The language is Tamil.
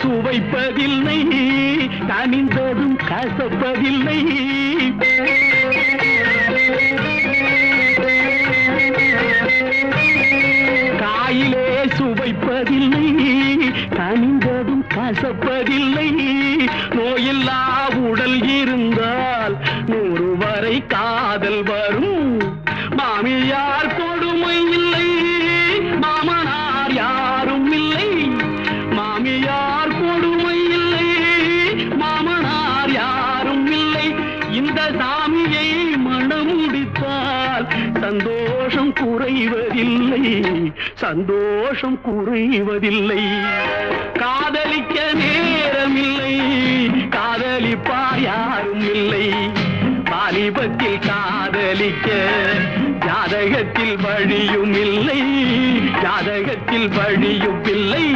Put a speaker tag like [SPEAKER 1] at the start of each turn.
[SPEAKER 1] சுவைப்பதில்லை, கனிந்ததும் கசப்பதில்லை. காயிலே சுவைப்பதில்லை, கனிந்ததும் கசப்பதில்லை. நோயில்லா உடல் இருந்தால் 100 வரை காதல் வரும். மாமியார் கொடுமை இல்லை, மாமனார் யாரும் இல்லை. மாமியார் கொடுமை இல்லை, மாமனார் யாரும் இல்லை. இந்த சாமியை மனம் முடித்தால் சந்தோஷம் குறைவதில்லை, சந்தோஷம் குறைவதில்லை. காதலிக்க நேரமில்லை, காதலிப்பார் யாரும் இல்லை. வாலிபத்தில் காதலிக்க ஜாதகத்தில் வழியும் இல்லை, ஜாதகத்தில் வழியும் இல்லை.